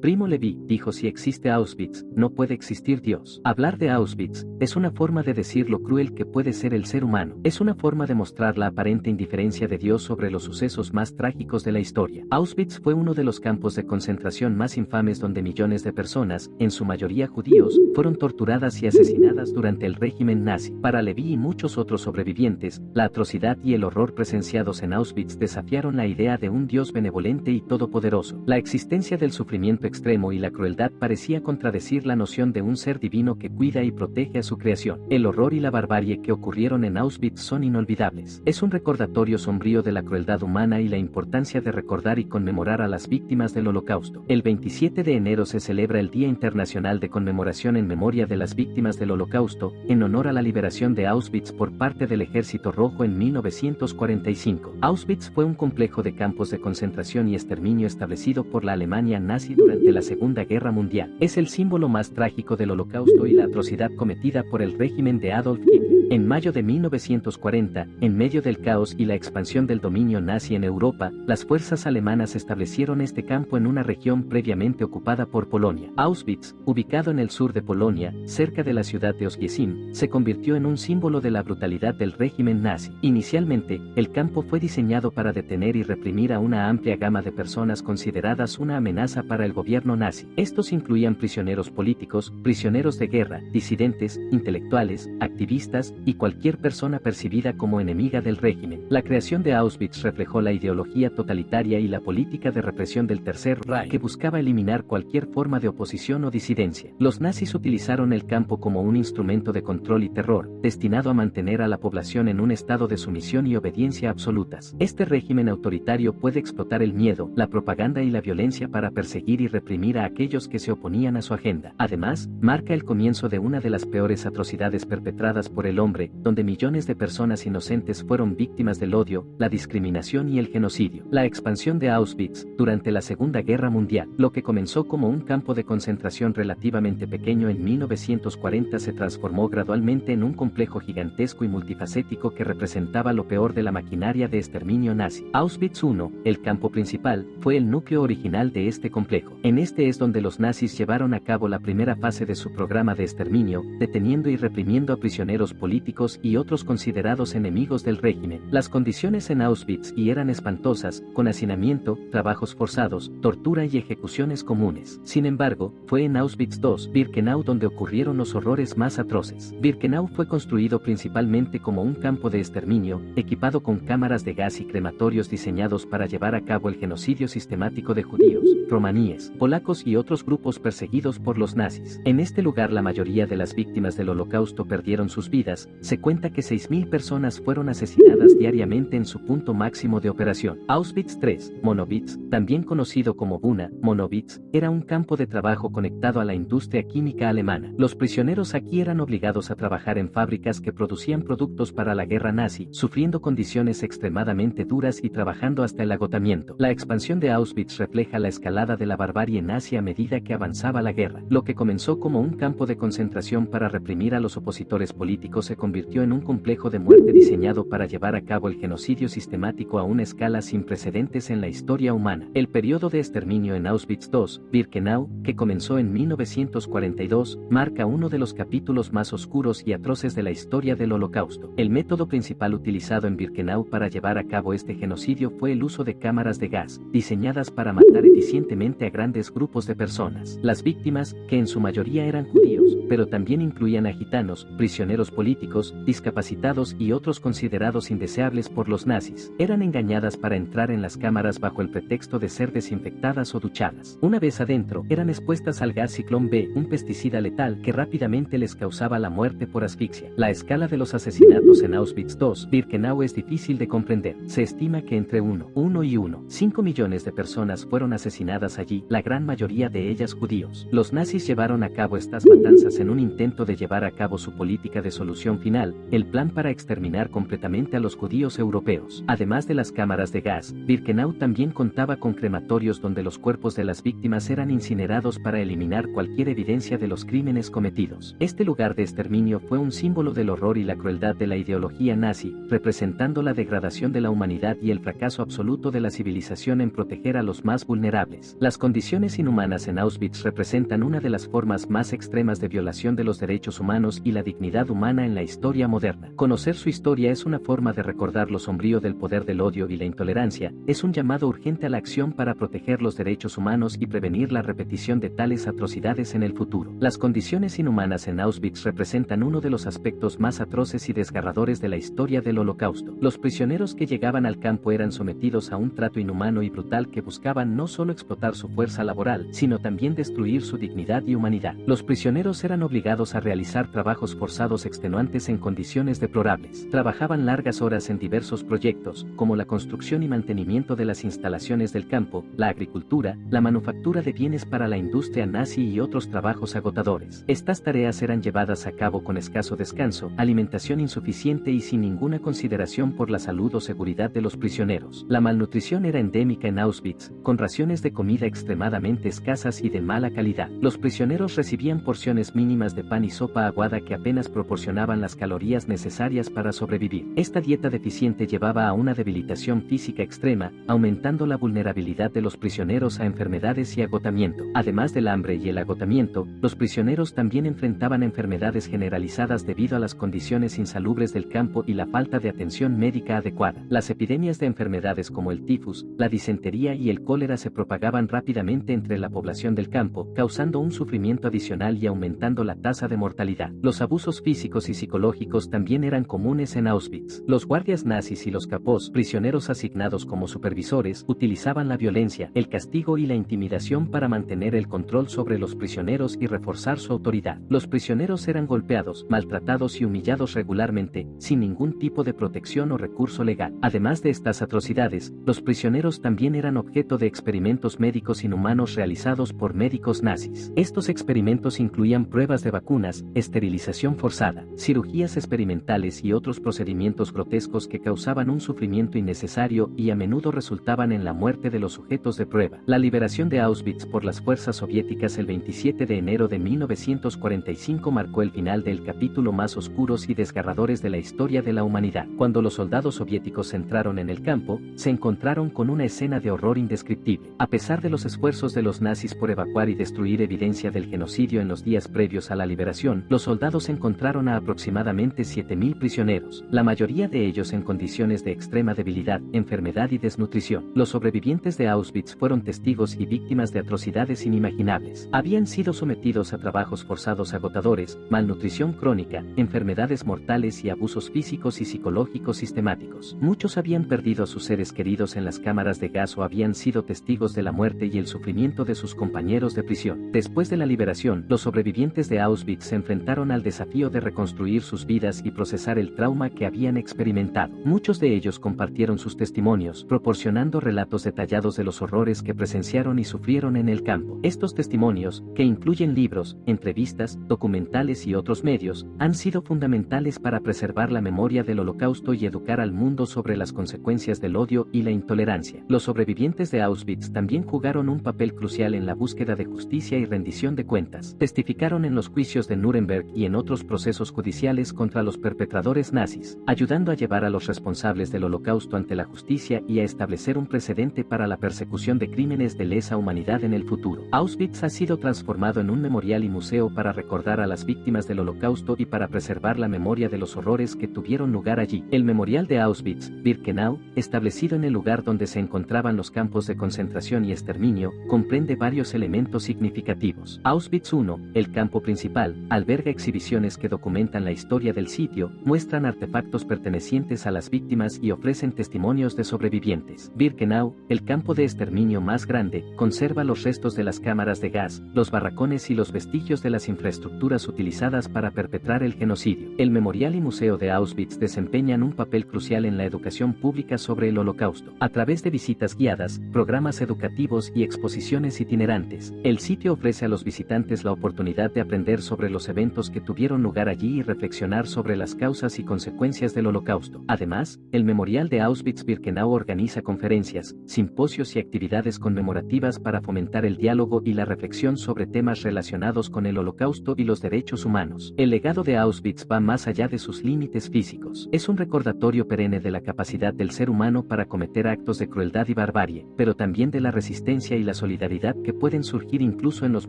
Primo Levi dijo: si existe Auschwitz, no puede existir Dios. Hablar de Auschwitz es una forma de decir lo cruel que puede ser el ser humano. Es una forma de mostrar la aparente indiferencia de Dios sobre los sucesos más trágicos de la historia. Auschwitz fue uno de los campos de concentración más infames donde millones de personas, en su mayoría judíos, fueron torturadas y asesinadas durante el régimen nazi. Para Levi y muchos otros sobrevivientes, la atrocidad y el horror presenciados en Auschwitz desafiaron la idea de un Dios benevolente y todopoderoso. La existencia del sufrimiento extremo y la crueldad parecía contradecir la noción de un ser divino que cuida y protege a su creación. El horror y la barbarie que ocurrieron en Auschwitz son inolvidables. Es un recordatorio sombrío de la crueldad humana y la importancia de recordar y conmemorar a las víctimas del Holocausto. El 27 de enero se celebra el Día Internacional de Conmemoración en memoria de las víctimas del Holocausto, en honor a la liberación de Auschwitz por parte del Ejército Rojo en 1945. Auschwitz fue un complejo de campos de concentración y exterminio establecido por la Alemania nazi durante la Segunda Guerra Mundial. Es el símbolo más trágico del Holocausto y la atrocidad cometida por el régimen de Adolf Hitler. En mayo de 1940, en medio del caos y la expansión del dominio nazi en Europa, las fuerzas alemanas establecieron este campo en una región previamente ocupada por Polonia. Auschwitz, ubicado en el sur de Polonia, cerca de la ciudad de Oświęcim, se convirtió en un símbolo de la brutalidad del régimen nazi. Inicialmente, el campo fue diseñado para detener y reprimir a una amplia gama de personas consideradas una amenaza para el gobierno nazi. Estos incluían prisioneros políticos, prisioneros de guerra, disidentes, intelectuales, activistas y cualquier persona percibida como enemiga del régimen. La creación de Auschwitz reflejó la ideología totalitaria y la política de represión del Tercer Reich, que buscaba eliminar cualquier forma de oposición o disidencia. Los nazis utilizaron el campo como un instrumento de control y terror, destinado a mantener a la población en un estado de sumisión y obediencia absolutas. Este régimen autoritario puede explotar el miedo, la propaganda y la violencia para perseguir y reprimir a aquellos que se oponían a su agenda. Además, marca el comienzo de una de las peores atrocidades perpetradas por el hombre, donde millones de personas inocentes fueron víctimas del odio, la discriminación y el genocidio. La expansión de Auschwitz, durante la Segunda Guerra Mundial, lo que comenzó como un campo de concentración relativamente pequeño en 1940 se transformó gradualmente en un complejo gigantesco y multifacético que representaba lo peor de la maquinaria de exterminio nazi. Auschwitz I, el campo principal, fue el núcleo original de este complejo. En este es donde los nazis llevaron a cabo la primera fase de su programa de exterminio, deteniendo y reprimiendo a prisioneros políticos y otros considerados enemigos del régimen. Las condiciones en Auschwitz eran espantosas, con hacinamiento, trabajos forzados, tortura y ejecuciones comunes. Sin embargo, fue en Auschwitz II-Birkenau donde ocurrieron los horrores más atroces. Birkenau fue construido principalmente como un campo de exterminio, equipado con cámaras de gas y crematorios diseñados para llevar a cabo el genocidio sistemático de judíos, romaníes, polacos y otros grupos perseguidos por los nazis. En este lugar la mayoría de las víctimas del Holocausto perdieron sus vidas. Se cuenta que 6.000 personas fueron asesinadas diariamente en su punto máximo de operación. Auschwitz III, Monowitz, también conocido como Buna, Monowitz, era un campo de trabajo conectado a la industria química alemana. Los prisioneros aquí eran obligados a trabajar en fábricas que producían productos para la guerra nazi, sufriendo condiciones extremadamente duras y trabajando hasta el agotamiento. La expansión de Auschwitz refleja la escalada de la barbarie nazi a medida que avanzaba la guerra. Lo que comenzó como un campo de concentración para reprimir a los opositores políticos se convirtió en un complejo de muerte diseñado para llevar a cabo el genocidio sistemático a una escala sin precedentes en la historia humana. El periodo de exterminio en Auschwitz II-Birkenau, que comenzó en 1942, marca uno de los capítulos más oscuros y atroces de la historia del Holocausto. El método principal utilizado en Birkenau para llevar a cabo este genocidio fue el uso de cámaras de gas, diseñadas para matar eficientemente a grandes grupos de personas. Las víctimas, que en su mayoría eran judíos, pero también incluían a gitanos, prisioneros políticos, discapacitados y otros considerados indeseables por los nazis, eran engañadas para entrar en las cámaras bajo el pretexto de ser desinfectadas o duchadas. Una vez adentro, eran expuestas al gas Ciclón B, un pesticida letal que rápidamente les causaba la muerte por asfixia. La escala de los asesinatos en Auschwitz II-Birkenau es difícil de comprender. Se estima que entre 1,5 millones de personas fueron asesinadas allí, la gran mayoría de ellas judíos. Los nazis llevaron a cabo estas matanzas en un intento de llevar a cabo su política de solución final, el plan para exterminar completamente a los judíos europeos. Además de las cámaras de gas, Birkenau también contaba con crematorios donde los cuerpos de las víctimas eran incinerados para eliminar cualquier evidencia de los crímenes cometidos. Este lugar de exterminio fue un símbolo del horror y la crueldad de la ideología nazi, representando la degradación de la humanidad y el fracaso absoluto de la civilización en proteger a los más vulnerables. Las condiciones condiciones inhumanas en Auschwitz representan una de las formas más extremas de violación de los derechos humanos y la dignidad humana en la historia moderna. Conocer su historia es una forma de recordar lo sombrío del poder del odio y la intolerancia, es un llamado urgente a la acción para proteger los derechos humanos y prevenir la repetición de tales atrocidades en el futuro. Las condiciones inhumanas en Auschwitz representan uno de los aspectos más atroces y desgarradores de la historia del Holocausto. Los prisioneros que llegaban al campo eran sometidos a un trato inhumano y brutal que buscaban no solo explotar su fuerza laboral, sino también destruir su dignidad y humanidad. Los prisioneros eran obligados a realizar trabajos forzados extenuantes en condiciones deplorables. Trabajaban largas horas en diversos proyectos, como la construcción y mantenimiento de las instalaciones del campo, la agricultura, la manufactura de bienes para la industria nazi y otros trabajos agotadores. Estas tareas eran llevadas a cabo con escaso descanso, alimentación insuficiente y sin ninguna consideración por la salud o seguridad de los prisioneros. La malnutrición era endémica en Auschwitz, con raciones de comida extremadamente escasas y de mala calidad. Los prisioneros recibían porciones mínimas de pan y sopa aguada que apenas proporcionaban las calorías necesarias para sobrevivir. Esta dieta deficiente llevaba a una debilitación física extrema, aumentando la vulnerabilidad de los prisioneros a enfermedades y agotamiento. Además del hambre y el agotamiento, los prisioneros también enfrentaban enfermedades generalizadas debido a las condiciones insalubres del campo y la falta de atención médica adecuada. Las epidemias de enfermedades como el tifus, la disentería y el cólera se propagaban rápidamente entre la población del campo, causando un sufrimiento adicional y aumentando la tasa de mortalidad. Los abusos físicos y psicológicos también eran comunes en Auschwitz. Los guardias nazis y los capos, prisioneros asignados como supervisores, utilizaban la violencia, el castigo y la intimidación para mantener el control sobre los prisioneros y reforzar su autoridad. Los prisioneros eran golpeados, maltratados y humillados regularmente, sin ningún tipo de protección o recurso legal. Además de estas atrocidades, los prisioneros también eran objeto de experimentos médicos inhumanos realizados por médicos nazis. Estos experimentos incluían pruebas de vacunas, esterilización forzada, cirugías experimentales y otros procedimientos grotescos que causaban un sufrimiento innecesario y a menudo resultaban en la muerte de los sujetos de prueba. La liberación de Auschwitz por las fuerzas soviéticas el 27 de enero de 1945 marcó el final del capítulo más oscuros y desgarradores de la historia de la humanidad. Cuando los soldados soviéticos entraron en el campo, se encontraron con una escena de horror indescriptible. A pesar de los esfuerzos de los nazis por evacuar y destruir evidencia del genocidio en los días previos a la liberación, los soldados encontraron a aproximadamente 7.000 prisioneros, la mayoría de ellos en condiciones de extrema debilidad, enfermedad y desnutrición. Los sobrevivientes de Auschwitz fueron testigos y víctimas de atrocidades inimaginables. Habían sido sometidos a trabajos forzados agotadores, malnutrición crónica, enfermedades mortales y abusos físicos y psicológicos sistemáticos. Muchos habían perdido a sus seres queridos en las cámaras de gas o habían sido testigos de la muerte y el sufrimiento de sus compañeros de prisión. Después de la liberación, los sobrevivientes de Auschwitz se enfrentaron al desafío de reconstruir sus vidas y procesar el trauma que habían experimentado. Muchos de ellos compartieron sus testimonios, proporcionando relatos detallados de los horrores que presenciaron y sufrieron en el campo. Estos testimonios, que incluyen libros, entrevistas, documentales y otros medios, han sido fundamentales para preservar la memoria del Holocausto y educar al mundo sobre las consecuencias del odio y la intolerancia. Los sobrevivientes de Auschwitz también jugaron un papel crucial en la búsqueda de justicia y rendición de cuentas. Testificaron en los juicios de Nuremberg y en otros procesos judiciales contra los perpetradores nazis, ayudando a llevar a los responsables del Holocausto ante la justicia y a establecer un precedente para la persecución de crímenes de lesa humanidad en el futuro. Auschwitz ha sido transformado en un memorial y museo para recordar a las víctimas del Holocausto y para preservar la memoria de los horrores que tuvieron lugar allí. El memorial de Auschwitz-Birkenau, establecido en el lugar donde se encontraban los campos de concentración y exterminio, comprende varios elementos significativos. Auschwitz I, el campo principal, alberga exhibiciones que documentan la historia del sitio, muestran artefactos pertenecientes a las víctimas y ofrecen testimonios de sobrevivientes. Birkenau, el campo de exterminio más grande, conserva los restos de las cámaras de gas, los barracones y los vestigios de las infraestructuras utilizadas para perpetrar el genocidio. El Memorial y Museo de Auschwitz desempeñan un papel crucial en la educación pública sobre el Holocausto. A través de visitas guiadas, programas educativos y exposiciones itinerantes, el sitio ofrece a los visitantes la oportunidad de aprender sobre los eventos que tuvieron lugar allí y reflexionar sobre las causas y consecuencias del Holocausto. Además, el Memorial de Auschwitz-Birkenau organiza conferencias, simposios y actividades conmemorativas para fomentar el diálogo y la reflexión sobre temas relacionados con el Holocausto y los derechos humanos. El legado de Auschwitz va más allá de sus límites físicos. Es un recordatorio perenne de la capacidad del ser humano para cometer actos de crueldad y barbarie, pero también de la resistencia y la la solidaridad que pueden surgir incluso en los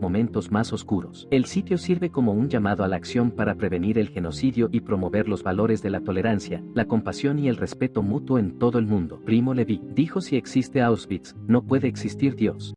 momentos más oscuros. El sitio sirve como un llamado a la acción para prevenir el genocidio y promover los valores de la tolerancia, la compasión y el respeto mutuo en todo el mundo. Primo Levi dijo: si existe Auschwitz, no puede existir Dios.